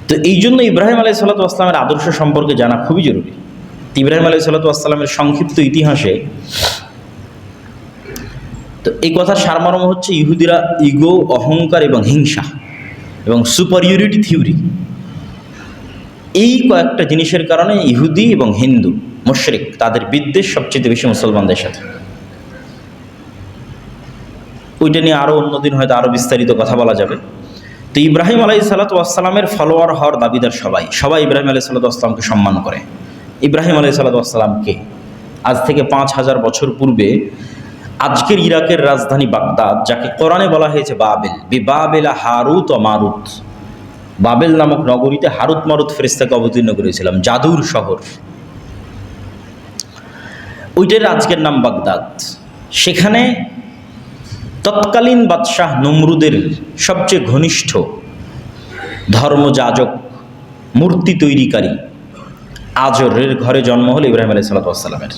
তো এই জন্য ইব্রাহিম আলাইহিসসালামের আদর্শ সম্পর্কে জানা খুবই জরুরি। ইব্রাহিম আলাইহিসসালামের সংক্ষিপ্ত ইতিহাসে তো এই কথার সারমর্ম হচ্ছে ইহুদিরা ইগো, অহংকার এবং হিংসা এবং সুপারিয়রিটি থিওরি, এই কয়েকটা জিনিসের কারণে ইহুদি এবং হিন্দু মুশরিক তাদের বিদ্বেষ সবচেয়ে বেশি মুসলমানদের সাথে। ওইটা নিয়ে আরও অন্যদিন হয়তো আরও বিস্তারিত কথা বলা যাবে। তো ইব্রাহিম আলাইহিসসালামের ফলোয়ার হওয়ার দাবিদার সবাই ইব্রাহিম আলাইহিসসালামকে সম্মান করে। ইব্রাহিম আলাইহিসসালামকে আজ থেকে 5000 বছর পূর্বে আজকের ইরাকের রাজধানী বাগদাদ, যাকে কোরআনে বলা হয়েছে বাবেল, বিবাবেলা হারুত ও মারুত, বাবেল নামক নগরীতে হারুত মারুত ফেরেশতাকে অবতীর্ণ করেছিলাম, জাদুর শহর। ওইটার আজকের নাম বাগদাদ। সেখানে তৎকালীন বাদশাহ নমরুদের সবচেয়ে ঘনিষ্ঠ ধর্মযাজক, মূর্তি তৈরিকারী আজরের ঘরে জন্ম হলো ইব্রাহিম আলাইহিসসালামের।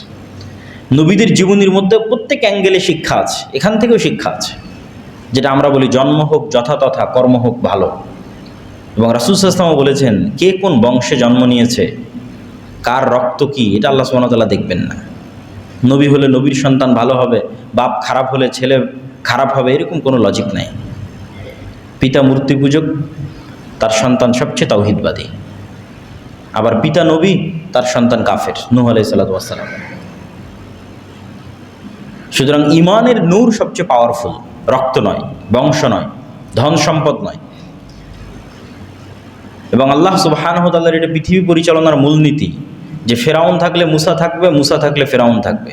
নবীদের জীবনীর মধ্যে প্রত্যেক অ্যাঙ্গেলে শিক্ষা আছে, এখান থেকেও শিক্ষা আছে, যেটা আমরা বলি জন্ম হোক যথাতথা, কর্ম হোক ভালো। এবং রাসূল সাল্লাল্লাহু আলাইহি ওয়াসাল্লাম বলেছেন, কে কোন বংশে জন্ম নিয়েছে, কার রক্ত কি, এটা আল্লাহ সুবহানাহু ওয়া তাআলা দেখবেন না। নবী হলে নবীর সন্তান ভালো হবে, বাপ খারাপ হলে ছেলে খারাপ হবে, এরকম কোনো লজিক নাই। পিতা মূর্তি পূজক, তার সন্তান সবচেয়ে তাওহীদবাদী। আবার পিতা নবী, তার সন্তান কাফের, নূহ আলাইহিস সালাতু ওয়াস সালাম। সুতরাং ইমানের নূর সবচেয়ে পাওয়ারফুল, রক্ত নয়, বংশ নয়, ধন সম্পদ নয়। এবং আল্লাহ সুবহানাহু ওয়া তাআলার এটা পৃথিবী পরিচালনার মূলনীতি যে ফেরাউন থাকলে মুসা থাকবে, মুসা থাকলে ফেরাউন থাকবে,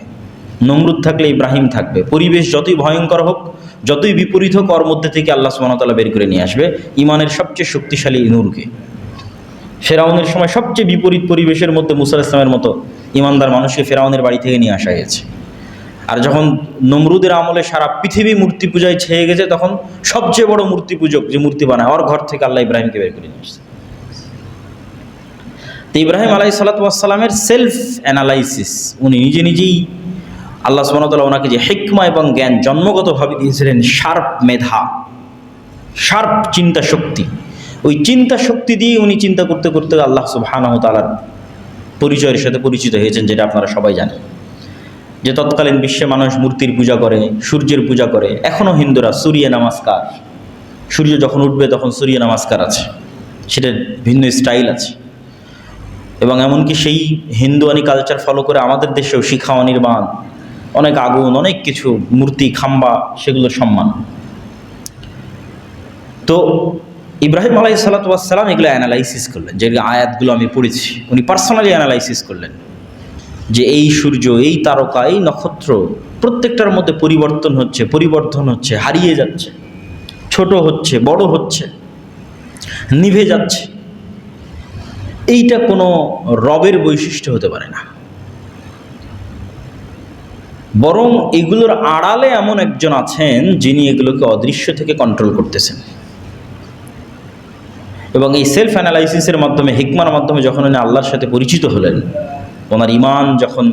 নমরুদ থাকলে ইব্রাহিম থাকবে। পরিবেশ যতই ভয়ঙ্কর হোক, যতই বিপরীত হোক, ওর মধ্যে থেকে আল্লাহ সুবহানাহু ওয়া তাআলা বের করে নিয়ে আসবে ইমানের সবচেয়ে শক্তিশালী নূরকে। ফেরাউনের সময় সবচেয়ে বিপরীত পরিবেশের মধ্যে মুসা আলাইহিস সালামের মতো ইমানদার মানুষকে ফেরাউনের বাড়ি থেকে নিয়ে আসা হয়েছে। আর যখন নমরুদের আমলে সারা পৃথিবী মূর্তি পূজায় ছেয়ে গেছে, তখন সবচেয়ে বড় মূর্তি পূজক যে মূর্তি বানায়, ওর ঘর থেকে আল্লাহ ইব্রাহিমকে বের করে নিয়ে আসছে। তো ইব্রাহিম আলাইহিসসালামের সেলফ অ্যানালাইসিস, উনি নিজেই আল্লাহ সুবহানাহু ওয়া তাআলা ওনাকে যে হিকমা এবং জ্ঞান জন্মগতভাবে দিয়েছিলেন, শার্প মেধা, শার্প চিন্তা শক্তি, ওই চিন্তা শক্তি দিয়ে উনি চিন্তা করতে করতে আল্লাহ সুবহানাহু ওয়া তাআলার পরিচয়ের সাথে পরিচিত হয়েছেন, যেটা আপনারা সবাই জানেন। যে তৎকালীন বিশ্বে মানুষ মূর্তির পূজা করে, সূর্যের পূজা করে। এখনও হিন্দুরা সূর্য নমস্কার, সূর্য যখন উঠবে তখন সূর্য নমস্কার আছে, সেটার ভিন্ন স্টাইল আছে। এবং এমনকি সেই হিন্দুয়ানি কালচার ফলো করে আমাদের দেশেও শিখা অনির্বাণ, অনেক আগুন, অনেক কিছু, মূর্তি, খাম্বা, সেগুলোর সম্মান। তো ইব্রাহিম আলাইহিসসালাতু ওয়াস সালাম এগুলো অ্যানালাইসিস করলেন, যে আয়াতগুলো আমি পড়েছি, উনি পার্সোনালি অ্যানালাইসিস করলেন যে এই সূর্য, এই তারকা, এই নক্ষত্র প্রত্যেকটার মধ্যে পরিবর্তন হচ্ছে, হারিয়ে যাচ্ছে, ছোট হচ্ছে, বড় হচ্ছে, নিভে যাচ্ছে। এইটা কোনো রবের বৈশিষ্ট্য হতে পারে না, বরং এগুলোর আড়ালে এমন একজন আছেন যিনি এগুলোকে অদৃশ্য থেকে কন্ট্রোল করতেছেন। এবং এই সেলফ অ্যানালাইসিসের মাধ্যমে, হিকমার মাধ্যমে যখন উনি আল্লাহর সাথে পরিচিত হলেন, ওনার ইমান যখন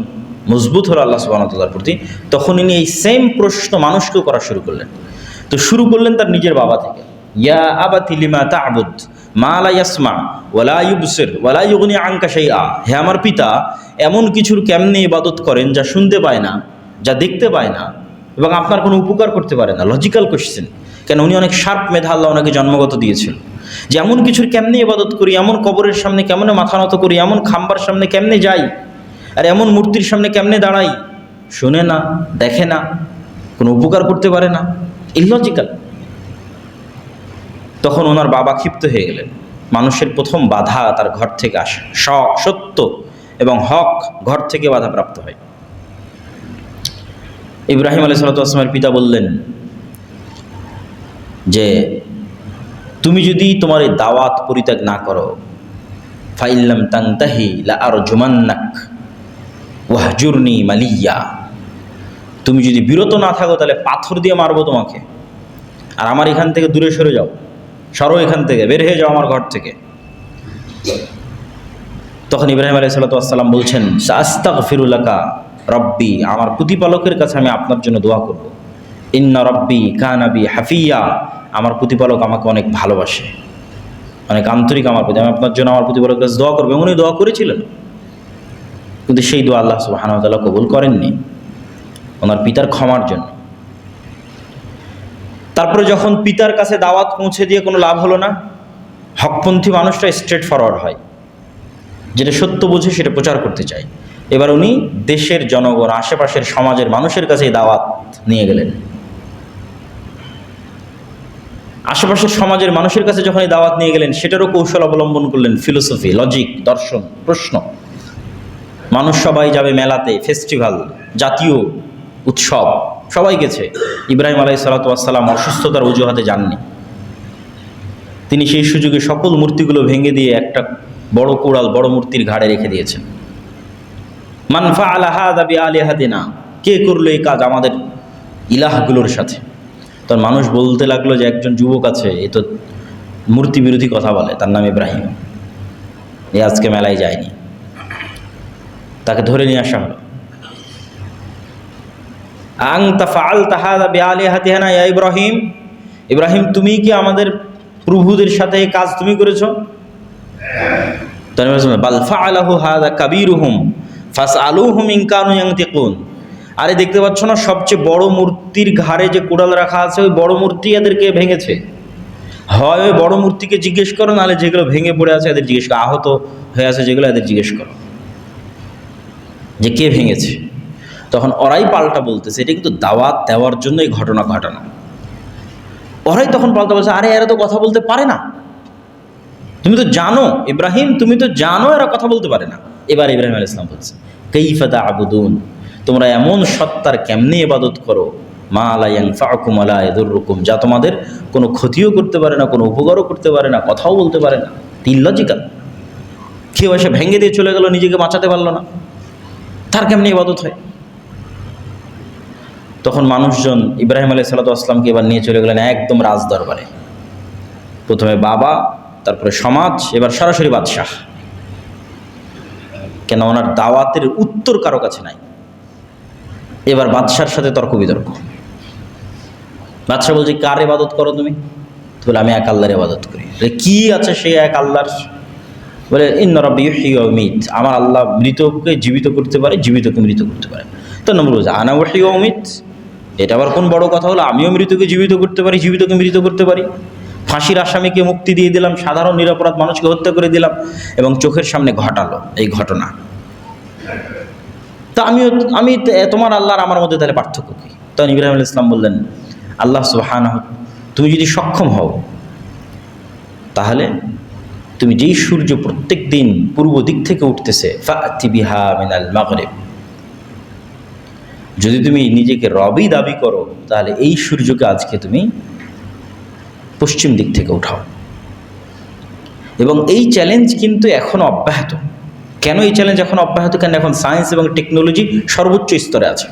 মজবুত হলো আল্লাহ সুবহানাহু ওয়া তাআলার প্রতি, তখন উনি এই সেম প্রশ্ন মানুষকেও করা শুরু করলেন। তো শুরু করলেন তার নিজের বাবা থেকে, ইয়া আবাতি লিমা তা'বুদ মা লা ইয়াসমা ওয়া লা ইউবসির ওয়া লা ইউগনি আনকা শাইআ। হে আমার পিতা, এমন কিছুর কেমনে ইবাদত করেন যা শুনতে পায় না, যা দেখতে পায় না, এবং আপনার কোনো উপকার করতে পারে না। লজিক্যাল কোশ্চেন, কেন উনি অনেক শার্প মেধা আল্লাহ ওনাকে জন্মগত দিয়েছিল, যে এমন কিছুর কেমনে ইবাদত করি, এমন কবরের সামনে কেমনে মাথা নত করি, এমন খাম্বার সামনে কেমনে যাই, আর এমন মূর্তির সামনে কেমনে দাঁড়াই, শোনে না, দেখে না, কোনো উপকার করতে পারে না, ইললজিক্যাল। তখন ওনার বাবা ক্ষিপ্ত হয়ে গেলেন। মানুষের প্রথম বাধা তার ঘর থেকে আসে, সত্য এবং হক ঘর থেকে বাধাপ্রাপ্ত হয়। ইব্রাহিম আলাইহিসসালামের পিতা বললেন যে তুমি যদি তোমার এই দাওয়াত পরিত্যাগ না করো, ফাইল্লাম তানতাহি লা আরজুমান্নাক ওয়াহজুরনি মালিয়া, তুমি যদি বিরত না থাকো তাহলে পাথর দিয়ে মারবো তোমাকে, আর আমার এখান থেকে দূরে সরে যাও, সরো এখান থেকে, বের হয়ে যাও আমার ঘর থেকে। তখন ইব্রাহিম আলাইহিসসালাম বলছেন, আস্তাগফিরু লাকা রব্বি, আমার প্রতিপালকের কাছে আমি আপনার জন্য দোয়া করব। ইন্না রব্বি কানা বি হাফিয়া, আমার প্রতিপালক আমাকে অনেক ভালোবাসে। অনেক আন্তরিক আমার প্রতি, আমি আপনার জন্য আমার প্রতি বড় কাছে দোয়া করবো, উনি দোয়া করেছিলেন, কিন্তু সেই দোয়া আল্লাহ সুবহানাহু ওয়া তাআলা কবুল করেননি ওনার পিতার ক্ষমার জন্য। তারপরে যখন পিতার কাছে দাওয়াত পৌঁছে দিয়ে কোনো লাভ হলো না, হকপন্থী মানুষরা স্ট্রেট ফরওয়ার্ড হয়, যেটা সত্য বুঝে সেটা প্রচার করতে চায়। এবার উনি দেশের জনগণ, আশেপাশের সমাজের মানুষের কাছে এই দাওয়াত নিয়ে গেলেন। আশেপাশের সমাজের মানুষের কাছে যখন এই দাওয়াত নিয়ে গেলেন, সেটারও কৌশল অবলম্বন করলেন, ফিলোসফি, লজিক, দর্শন, প্রশ্ন। মানুষ সবাই যাবে মেলাতে, ফেস্টিভ্যাল, জাতীয় উৎসব, সবাই গেছে। ইব্রাহিম আলাইহিস সালাতু ওয়াস সালাম অসুস্থতার অজুহাতে যাননি। তিনি সেই সুযোগে সকল মূর্তিগুলো ভেঙে দিয়ে একটা বড় কোড়াল বড় মূর্তির ঘাড়ে রেখে দিয়েছেন। মান ফাআলা হাযা বিআলিহাতিনা, কে করলো এই কাজ আমাদের ইলাহগুলোর সাথে? তখন মানুষ বলতে লাগলো যে একজন যুবক আছে, এ তো মূর্তি বিরোধী কথা বলে, তার নাম ইব্রাহিম, এ আজকে মেলায় যায়নি। তাকে ধরে নিয়ে আসা হলো। আনতা ফাআলতা হাযা বিআলিহাতিনা ইয়া ইব্রাহিম, ইব্রাহিম তুমি কি আমাদের প্রভুদের সাথে এই কাজ তুমি করেছো? বাল ফাআলাহু হাযা কাবীরুহুম ফাসআলুহুম ইন কানু ইয়ানতিকুন। আরে দেখতে পাচ্ছ না, সবচেয়ে বড় মূর্তির ঘাড়ে যে কোড়াল রাখা আছে, ওই বড় মূর্তি এদেরকে ভেঙেছে। হয় ওই বড় মূর্তিকে জিজ্ঞেস করো, নাহলে যেগুলো ভেঙে পড়ে আছে এদের জিজ্ঞেস করো, আহত হয়ে আছে যেগুলো, এদের জিজ্ঞেস করো যে কে ভেঙেছে। তখন ওরাই পাল্টা বলতেছে, এটা কিন্তু দাওয়াত দেওয়ার জন্য এই ঘটনা ঘটানো। ওরাই তখন পাল্টা বলছে, আরে এরা তো কথা বলতে পারে না, তুমি তো জানো ইব্রাহিম, তুমি তো জানো এরা কথা বলতে পারে না। এবার ইব্রাহিম আলাইহিস সালাম বলছে, কাইফা তা'বুদুন, তোমরা এমন সত্তার কেমনে ইবাদত করো, মা লা ইয়ানফাউকুম ওয়া লা ইয়াদুররুকুম, যা তোমাদের কোনো ক্ষতিও করতে পারে না, কোনো উপকারও করতে পারে না, কথাও বলতে পারে না। ইললজিক্যাল। কেউ এসে ভেঙে দিয়ে চলে গেল, নিজেকে বাঁচাতে পারলো না, তার কেমনে ইবাদত হয়? তখন মানুষজন ইব্রাহিম আলাইহিস সালাতু ওয়াস সালামকে এবার নিয়ে চলে গেলেন একদম রাজ দরবারে। প্রথমে বাবা, তারপরে সমাজ, এবার সরাসরি বাদশাহ। কেন? ওনার দাওয়াতের উত্তর কারো কাছে নাই। এবার বাদশার সাথে তর্ক বিতর্ক। বাদশাহ বলছে, কার ইবাদত করো তুমি? বলে, আমি এক আল্লাহর ইবাদত করি। কি আছে সেই এক আল্লাহর? বলে, ইন্না রাব্বি ইউহয়ি ওয়া ইউমীত, আমার আল্লাহ মৃতকে জীবিত করতে পারে, জীবিতকে মৃত করতে পারে। তো নম্বর বলছে, আনা উহয়ি ওয়া উমীত, এটা আবার কোন বড় কথা হলো? আমিও মৃতকে জীবিত করতে পারি, জীবিতকে মৃত করতে পারি। ফাঁসির আসামিকে মুক্তি দিয়ে দিলাম, সাধারণ নিরপরাধ মানুষকে হত্যা করে দিলাম, এবং চোখের সামনে ঘটালো এই ঘটনা। তা আমি তোমার আল্লাহ আর আমার মধ্যে তাহলে পার্থক্য কী? তখন ইব্রাহিম আলাইহিস সালাম বললেন, আল্লাহ সুবহানাহু, তুমি যদি সক্ষম হও, তাহলে তুমি যেই সূর্য প্রত্যেক দিন পূর্ব দিক থেকে উঠতেছে, ফাআতি বিহা মিনাল মাগরিব, যদি তুমি নিজেকে রবই দাবি করো, তাহলে এই সূর্যকে আজকে তুমি পশ্চিম দিক থেকে উঠাও। এবং এই চ্যালেঞ্জ কিন্তু এখনও অব্যাহত। কেন এই চ্যালেঞ্জ এখন অব্যাহত? কেন? এখন সায়েন্স এবং টেকনোলজি সর্বোচ্চ স্তরে আছে।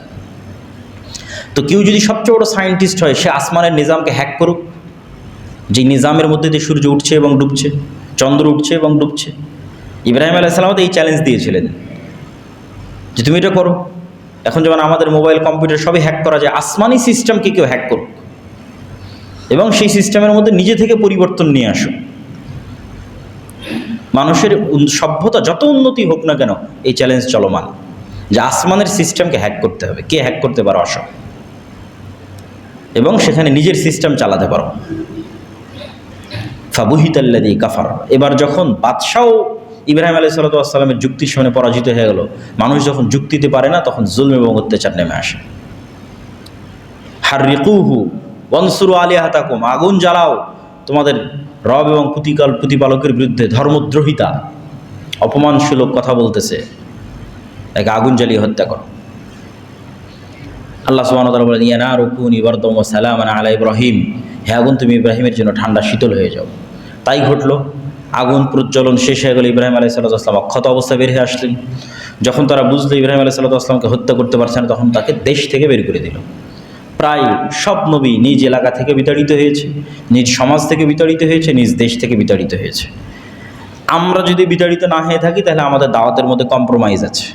তো কেউ যদি সবচেয়ে বড় সায়েন্টিস্ট হয়, সে আসমানের নিজামকে হ্যাক করুক, যে নিজামের মধ্যে দিয়ে সূর্য উঠছে এবং ডুবছে, চন্দ্র উঠছে এবং ডুবছে। ইব্রাহিম আলাইহিস সালাম এই চ্যালেঞ্জ দিয়েছিলেন যে তুমি এটা করো। এখন যেমন আমাদের মোবাইল, কম্পিউটার সবই হ্যাক করা যায়, আসমানি সিস্টেমকে কেউ হ্যাক করুক এবং সেই সিস্টেমের মধ্যে নিজে থেকে পরিবর্তন নিয়ে আসুক। মানুষের সভ্যতা যত উন্নতি হোক না কেন, এই চ্যালেঞ্জ চলমান যে আসমানের সিস্টেমকে হ্যাক করতে হবে। কে হ্যাক করতে পারো আসো, এবং সেখানে নিজের সিস্টেম চালাতে পারো। ফাবুহিতাল্লাযী কাফার। এবার যখন বাদশাহ ইব্রাহিম আলাইহিস সালাতু ওয়াস সালামের যুক্তির সামনে পরাজিত হয়ে গেল, মানুষ যখন যুক্তিতে পারে না, তখন জুলম এবং অত্যাচার নেমে আসে। হাররিকুহু ওয়ানসুরু আলিহাতাকুম, আগুন জ্বালাও তোমাদের রব এবং প্রতিপালকের বিরুদ্ধে। ধর্মদ্রোহিতা, অপমানসূলক কথা বলতেছে, একে আগুন জ্বালিয়ে হত্যা করো। আল্লাহ সুবহানাহু ওয়া তাআলা বলেন, ইয়া নারু কুনি বারদাম ওয়া সালামান আলা ইব্রাহিম, হে আগুন তুমি ইব্রাহিমের জন্য ঠান্ডা শীতল হয়ে যাও। তাই ঘটলো। আগুন প্রজ্বলন শেষ হয়ে গেল, ইব্রাহিম আলাইহিস সালাতু ওয়াস সালাম অক্ষত অবস্থায় বের হয়ে আসলেন। যখন তারা বুঝলো ইব্রাহিম আলাইহিস সালাতু ওয়াস সালামকে হত্যা করতে পারছে না, তখন তাকে দেশ থেকে বের করে দিল। প্রায় সব নবী নিজ এলাকা থেকে বিতাড়িত হয়েছে, নিজ সমাজ থেকে বিতাড়িত হয়েছে, নিজ দেশ থেকে বিতাড়িত হয়েছে। আমরা যদি বিতাড়িত না হয়ে থাকি, তাহলে আমাদের দাওয়াতের মধ্যে কম্প্রোমাইজ আছে।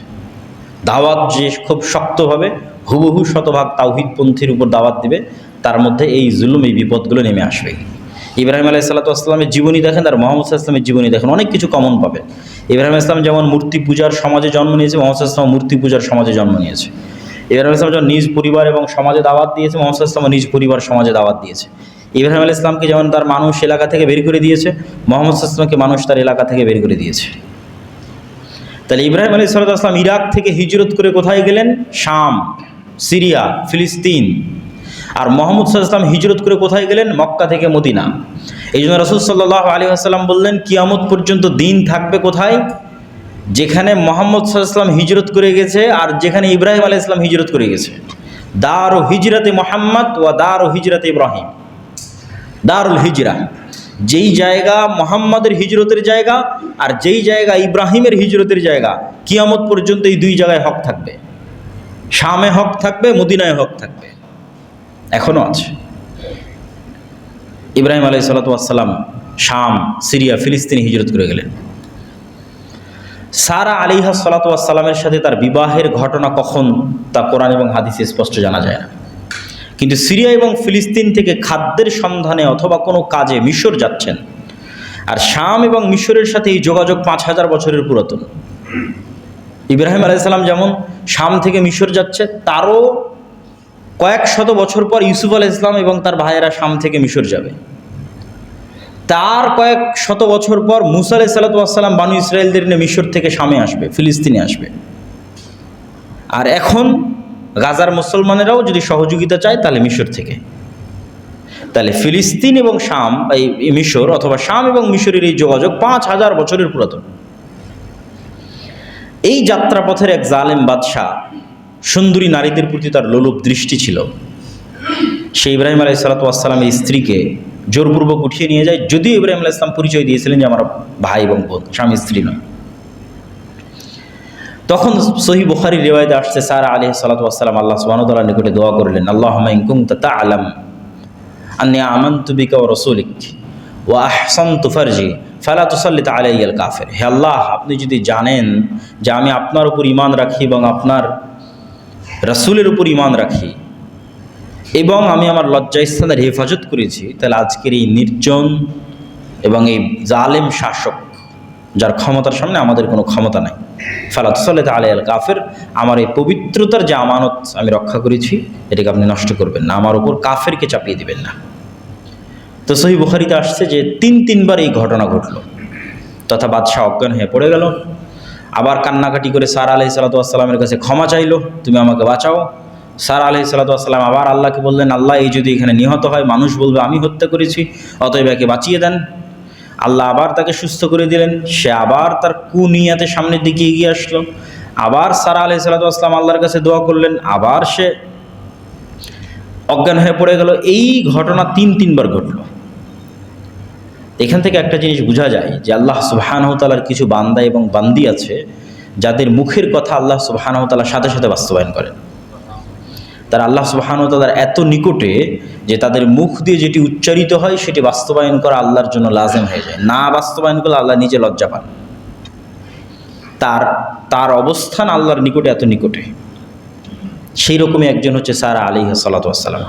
দাওয়াত যে খুব শক্তভাবে হুবহু শতভাগ তাওহীদপন্থীর উপর দাওয়াত দিবে, তার মধ্যে এই জুলুম, এই বিপদগুলো নেমে আসবে। ইব্রাহিম আলাইহিসসালামের জীবনী দেখেন আর মুহাম্মদ সাল্লাল্লাহু আলাইহি ওয়াসাল্লামের জীবনী দেখেন, অনেক কিছু কমন পাবেন। ইব্রাহিম আলাইহিস সালাম যেমন মূর্তি পূজার সমাজে জন্ম নিয়েছে, মুহাম্মদ সাল্লাল্লাহু আলাইহি ওয়াসাল্লাম মূর্তি পূজার সমাজে জন্ম নিয়েছে। ইব্রাহিম আলাইহিস সালাম যেমন নিজ পরিবার এবং সমাজে দাওয়াত দিয়েছে, মুহাম্মদ সাল্লাল্লাহু আলাইহি ওয়াসাল্লাম নিজ পরিবার সমাজে দাওয়াত দিয়েছে। ইব্রাহিম আলাইহিস সালামকে যেমন তার মানুষ এলাকা থেকে বের করে দিয়েছে, মুহাম্মদ সাল্লাল্লাহু আলাইহি ওয়াসাল্লামকে মানুষ তার এলাকা থেকে বের করে দিয়েছে। তাহলে ইব্রাহিম আলাইহিস সালাম ইরাক থেকে হিজরত করে কোথায় গেলেন? শাম, সিরিয়া, ফিলিস্তিন। আর মুহাম্মদ সাল্লাল্লাহু আলাইহি ওয়াসাল্লাম হিজরত করে কোথায় গেলেন? মক্কা থেকে মদিনা। এই জন্য রাসূল সাল্লাল্লাহু আলাইহি ওয়াসাল্লাম বললেন, কিয়ামত পর্যন্ত দিন থাকবে কোথায়? যেখানে মুহাম্মদ সাল্লাল্লাহু আলাইহি ওয়াসাল্লাম হিজরত করে গেছে আর যেখানে ইব্রাহিম আলাইহিস সালাম হিজরত করে গেছে। দারু হিজরতে মুহাম্মদ ওয়া দারু হিজরতে ইব্রাহিম। দারুল হিজরা, যেই জায়গা মুহাম্মাদের হিজরতের জায়গা আর যেই জায়গা ইব্রাহিমের হিজরতের জায়গা, কিয়ামত পর্যন্ত এই দুই জায়গায় হক থাকবে। শামে হক থাকবে, মদিনায় হক থাকবে, এখনো আছে। ইব্রাহিম আলাইহিস সালাম শাম, সিরিয়া, ফিলিস্তিনে হিজরত করে গেলেন। সারা আলাইহিস সালামের সাথে তার বিবাহের ঘটনা কখন, তা কোরআন এবং হাদিসে স্পষ্ট জানা যায় না। কিন্তু সিরিয়া এবং ফিলিস্তিন থেকে খাদ্যের সন্ধানে অথবা কোনো কাজে মিশর যাচ্ছেন। আর শাম এবং মিশরের সাথে এই যোগাযোগ 5000 বছরের পুরাতন। ইব্রাহিম আলাইহিস সালাম যেমন শাম থেকে মিশর যাচ্ছে, তারও কয়েক শত বছর পর ইউসুফ আলাইহিস সালাম এবং তার ভাইয়েরা শাম থেকে মিশর যাবে। তার কয়েক শত বছর পর মুসা আলাইহিস সালাম বানু ইসরায়েলদের নিয়ে মিশর থেকে শামে আসবে, ফিলিস্তিনে আসবে। আর এখন গাজার মুসলমানেরাও যদি সহযোগিতা চায় তাহলে মিশর থেকে। তাহলে ফিলিস্তিন এবং শাম, এই মিশর অথবা শাম এবং মিশরের এই যোগাযোগ 5000 বছরের পুরাতন। এই যাত্রাপথের এক জালেম বাদশাহ, সুন্দরী নারীদের প্রতি তার লোলুপ দৃষ্টি ছিল। সে ইব্রাহিম আলাইহিস সালামের স্ত্রীকে জোরপূর্বক উঠিয়ে নিয়ে যায়, যদিও ইব্রাহিম আলাইহিস সালাম পরিচয় দিয়েছিলেন যে আমার ভাই এবং বোন, স্বামী স্ত্রী নয়। তখন সহিহ বুখারীর রিওয়ায়াতে আসছে, সারা আলাইহিস সালাম আল্লাহ সুবহানাহু ওয়া তাআলার নিকটে দোয়া করলেন, আল্লাহুম্মা ইন কুনতা তা'লাম আন্নী আমানতু বিকা ওয়া রাসূলিক ওয়া আহসানতু ফারজি ফালা তুসাল্লিত আলাইয়াল কাফির। হে আল্লাহ, আপনি যদি জানেন যে আমি আপনার উপর ঈমান রাখি এবং আপনার রাসূলের উপর ঈমান রাখি এবং আমি আমার লজ্জাস্থানের হেফাজত করেছি, তাহলে আজকের এই নির্জন এবং এই জালেম শাসক, যার ক্ষমতার সামনে আমাদের কোনো ক্ষমতা নাই, ফালা তুসাল্লিত আলাইয়াল কাফির, আমার এই পবিত্রতার যে আমানত আমি রক্ষা করেছি এটাকে আপনি নষ্ট করবেন না, আমার উপর কাফেরকে চাপিয়ে দিবেন না। তো সহিহ বুখারীতে আসছে যে 3বার এই ঘটনা ঘটল, তথা বাদশাহ অজ্ঞান হয়ে পড়ে গেল। আবার কান্নাকাটি করে সারা আলাইহিস সালামের কাছে ক্ষমা চাইলো, তুমি আমাকে বাঁচাও। সারা আলাইহিস সালাম আবার আল্লাহকে বললেন, আল্লাহ, এই যদি এখানে নিহত হয় মানুষ বলবে আমি হত্যা করেছি, অতএব একে বাঁচিয়ে দেন। আল্লাহ আবার তাকে সুস্থ করে দিলেন। সে আবার তার কুনিয়াতে সামনের দিকে এগিয়ে আসলো। আবার সারা আলাইহিস সালাম আল্লাহর কাছে দোয়া করলেন, আবার সে অজ্ঞান হয়ে পড়ে গেল। এই ঘটনা 3বার ঘটল। এখান থেকে একটা জিনিস বোঝা যায় যে আল্লাহ সুবহানাহু ওয়া তাআলার কিছু বান্দা এবং বান্দি আছে যাদের মুখের কথা আল্লাহ সুবহানাহু ওয়া তাআলা সাথে সাথে বাস্তবায়ন করেন। তারা আল্লাহ সুবহানাহু ওয়া তাআলার এত নিকটে যে তাদের মুখ দিয়ে যেটি উচ্চারিত হয় সেটি বাস্তবায়ন করা আল্লাহর জন্য লাজেম হয়ে যায়। না বাস্তবায়ন করলে আল্লাহ নিজে লজ্জা পান। তার অবস্থান আল্লাহর নিকটে এত নিকটে। সেই রকমই একজন হচ্ছে সারা আলাইহিস সালাম।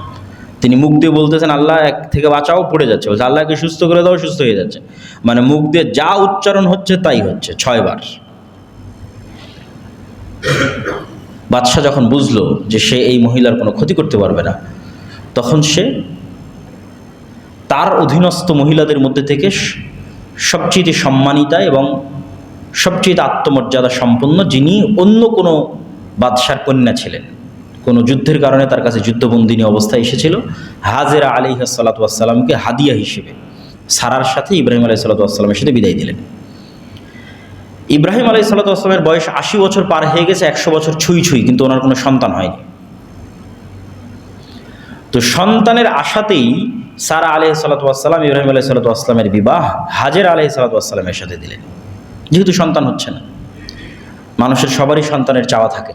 তিনি মুখ দিয়ে বলতেছেন আল্লাহ এক থেকে বাঁচাও, পড়ে যাচ্ছে, বলছে আল্লাহকে সুস্থ করে দাও, সুস্থ হয়ে যাচ্ছে। মানে মুখ দিয়ে যা উচ্চারণ হচ্ছে তাই হচ্ছে 6 বার। বাদশাহ যখন বুঝলো যে সে এই মহিলার কোনো ক্ষতি করতে পারবে না, তখন সে তার অধীনস্থ মহিলাদের মধ্যে থেকে সবচেয়ে সম্মানিতা এবং সবচেয়ে আত্মমর্যাদা সম্পন্ন, যিনি অন্য কোনো বাদশার কন্যা ছিলেন, কোনো যুদ্ধের কারণে তার কাছে যুদ্ধবন্দিনী অবস্থায় এসেছিল, হাজেরা আলাইহিস সালামকে হাদিয়া হিসেবে সারার সাথে ইব্রাহিম আলাইহিস সালামের সাথে বিদায় দিলেন। ইব্রাহিম আলাইহিস সালামের বয়স 80 বছর পার হয়ে গেছে, 100 বছর ছুঁই, কিন্তু ওনার কোনো সন্তান হয়নি। তো সন্তানের আশাতেই সারা আলাইহিস সালাম ইব্রাহিম আলাইহিস সালামের বিবাহ হাজেরা আলাইহিস সালামের সাথে দিলেন। যেহেতু সন্তান হচ্ছে না, মানুষের সবারই সন্তানের চাওয়া থাকে,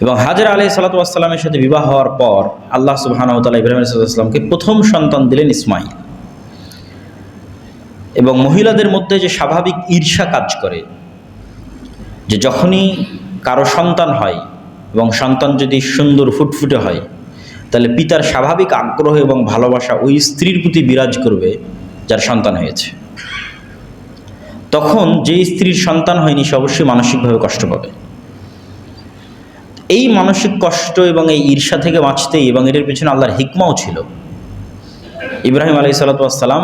এবং হাজেরা আলাইহিস সালামের সাথে বিবাহ হওয়ার পর আল্লাহ সুবহানাহু ওয়া তাআলা ইব্রাহিম আলাইহিস সালামকে প্রথম সন্তান দিলেন ইসমাইল। এবং মহিলাদের মধ্যে যে স্বাভাবিক ঈর্ষা কাজ করে, যে যখনই কারো সন্তান হয় এবং সন্তান যদি সুন্দর ফুটফুটে হয়, তাহলে পিতার স্বাভাবিক আগ্রহ এবং ভালোবাসা ওই স্ত্রীর প্রতি বিরাজ করবে যার সন্তান হয়েছে। তখন যে স্ত্রীর সন্তান হয়নি সে অবশ্যই মানসিকভাবে কষ্ট পাবে। এই মানসিক কষ্ট এবং এই ঈর্ষা থেকে বাঁচতেই এবং এর পেছনে আল্লাহর হিকমাও ছিল। ইব্রাহিম আলাইহিস সালাতু ওয়াস সালাম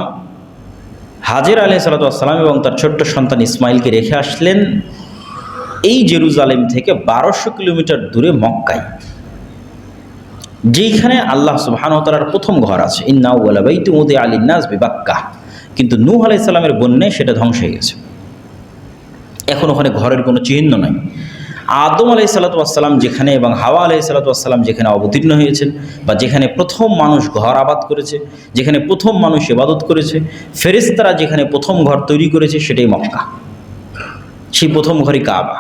হাজের আলাইহিস সালাতু ওয়াস সালাম এবং তার ছোট্ট সন্তান ইসমাইলকে রেখে আসলেন এই জেরুজালেম থেকে 1200 কিলোমিটার দূরে মক্কায়, যেইখানে আল্লাহ সুবহানাহু ওয়া তাআলার প্রথম ঘর আছে, ইন্না আউওয়ালা বাইতুন উদিআ লিন-নাস বিবাক্কাহ। কিন্তু নূহ আলাইহিস সালামের বন্যায় সেটা ধ্বংস হয়ে গেছে, এখন ওখানে ঘরের কোনো চিহ্ন নাই। আদম আলাইহিস সালাতু ওয়াস সালাম যেখানে এবং হাওয়া আলাইহিস সালাতু ওয়াস সালাম যেখানে অবতীর্ণ হয়েছেন, বা যেখানে প্রথম মানুষ ঘর আবাদ করেছে, যেখানে প্রথম মানুষ ইবাদত করেছে, ফেরেশতারা যেখানে প্রথম ঘর তৈরি করেছে, সেটাই মক্কা, সেই প্রথম ঘরই কাবা।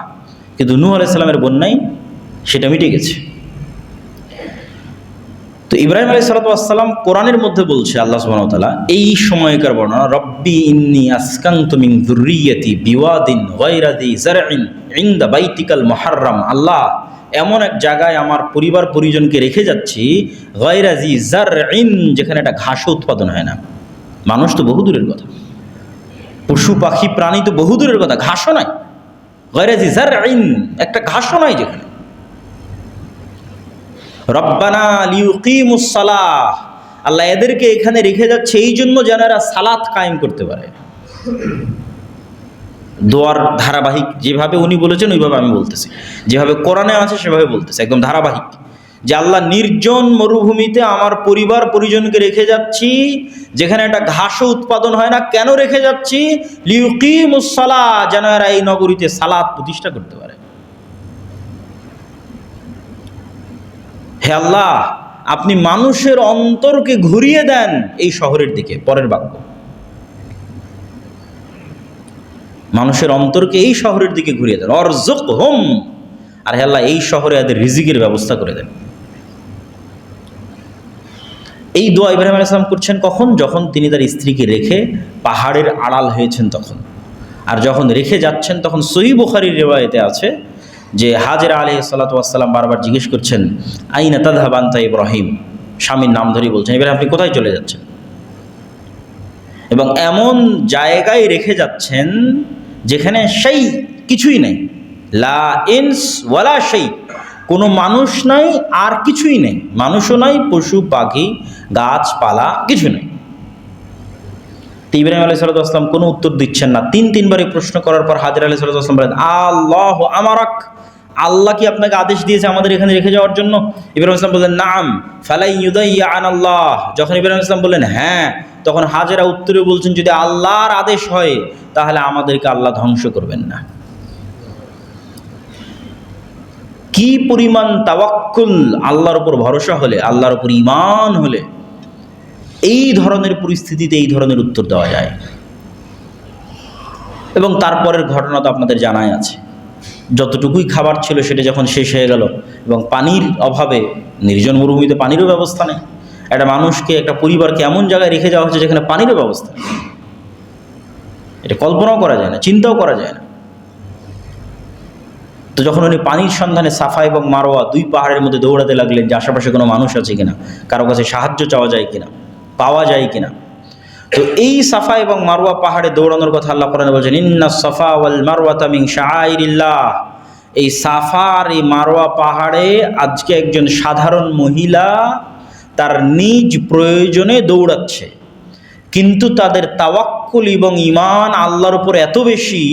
কিন্তু নূহ আলাইহিস সালামের বন্যায় সেটা মিটে গেছে। তো ইব্রাহিম আলাইহিস সালাতু ওয়াস সালাম কোরআনের মধ্যে বলছে, আল্লাহ সুবহানাহু ওয়া তাআলা এই সময়কার বর্ণনা, রব্বি ইন্নী আসকানতু মিন যুররিয়াতি বিওয়াদিন গায়রা যি যারইন ইনদা বাইতিকাল মুহাররাম। আল্লাহ, এমন এক জায়গায় আমার পরিবার পরিজনকে রেখে যাচ্ছি, গায়রা যি যারইন, যেখানে একটা ঘাসও উৎপাদন হয় না। মানুষ তো বহু দূরের কথা, পশু পাখি প্রাণী তো বহু দূরের কথা, ঘাসও নাই। গায়রা যি যারইন, একটা ঘাসও নাই যেখানে। রব্বানা লিউকিমুস সালাহ, আল্লাহ এদেরকে এখানে রেখে যাচ্ছে এই জন্য যেন এরা সালাত কায়েম করতে পারে। দোয়ার ধারাবাহিক, যেভাবে উনি বলেছেন ওইভাবে আমি বলতেছি, যেভাবে কোরআনে আছে সেভাবে বলতেছি, একদম ধারাবাহিক। যে আল্লাহ নির্জন মরুভূমিতে আমার পরিবার পরিজনকে রেখে যাচ্ছি, যেখানে একটা ঘাসও উৎপাদন হয় না। কেন রেখে যাচ্ছি? লিউকিমুস সালাহ, যেন এরা এই নগরীতে সালাত প্রতিষ্ঠা করতে পারে। হে আল্লাহ, আপনি মানুষের অন্তরকে ঘুরিয়ে দেন এই শহরের দিকে। পরের বাক্য, মানুষের অন্তরকে এই শহরের দিকে ঘুরিয়ে দেন। অরযুকহুম, আর হে আল্লাহ এই শহরে এদের রিজিকের ব্যবস্থা করে দেন। এই দোয়া ইব্রাহিম আলাইহিস সালাম করছেন কখন? যখন তিনি তার স্ত্রীকে রেখে পাহাড়ের আড়াল হয়েছেন তখন। আর যখন রেখে যাচ্ছেন তখন সহিহ বুখারীর রিওয়ায়াতে আছে যে হাজেরা আলাইহিস সালাতু ওয়াস সালাম বারবার জিজ্ঞেস করছেন, আইনা তাযহাব আনতা ইব্রাহিম, স্বামীর নাম ধরেই বলছেন, ইব্রাহিম আপনি কোথায় চলে যাচ্ছেন? এবং এমন জায়গায় রেখে যাচ্ছেন যেখানে সেই কিছুই নেই, লা ইনস ওয়ালা সেই, কোনো মানুষ নাই আর কিছুই নেই, মানুষও নাই, পশু পাখি গাছপালা কিছু নেই। তো ইব্রাহিম আলাইহিস সালাতু ওয়াস সালাম কোনো উত্তর দিচ্ছেন না। তিনবারই প্রশ্ন করার পর হাজেরা আলাইহিস সালাতু ওয়াস সালাম বলেন, আল্লাহ আমারাক, আল্লাহ কি আপনাকে আদেশ দিয়েছে আমাদের এখানে রেখে যাওয়ার জন্য? ইব্রাহিম ইসলাম বললেন নাম ফালাই ইউদাইয়া আনাল্লাহ। যখন ইব্রাহিম ইসলাম বললেন হ্যাঁ, তখন হাজেরা উত্তরে বলছেন, যদি আল্লাহর আদেশ হয় তাহলে আমাদেরকে আল্লাহ ধ্বংস করবেন না। কি পরিমাণ তাওয়াক্কুল, আল্লাহর উপর ভরসা হলে, আল্লাহর উপর ঈমান হলে এই ধরনের পরিস্থিতিতে এই ধরনের উত্তর দেওয়া যায়। এবং তারপরের ঘটনা তো আপনাদের জানাই আছে, যতটুকুই খাবার ছিল সেটা যখন শেষ হয়ে গেল এবং পানির অভাবে, নির্জন মরুভূমিতে পানিরও ব্যবস্থা নেই, একটা মানুষকে, একটা পরিবারকে এমন জায়গায় রেখে যাওয়া হচ্ছে যেখানে পানিরও ব্যবস্থা নেই। এটা কল্পনাও করা যায় না, চিন্তাও করা যায় না। তো যখন উনি পানির সন্ধানে সাফা এবং মারোয়া দুই পাহাড়ের মধ্যে দৌড়াতে লাগলেন যে আশেপাশে কোনো মানুষ আছে কিনা, কারো কাছে সাহায্য চাওয়া যায় কিনা, পাওয়া যায় কিনা। তো এই সাফা এবং মারওয়া পাহাড়ে দৌড়ানোর কথা আল্লাহ কোরআনে বলছেন, ইন্নাস সাফা ওয়াল মারওয়াতা মিন শাআইরিল্লাহ। এই সাফা আর এই মারওয়া পাহাড়ে আজকে একজন সাধারণ মহিলা তার নিজ প্রয়োজনে দৌড়াচ্ছে, কিন্তু তাদের তাওয়াক্কুল এবং ঈমান আল্লাহর উপর এত বেশি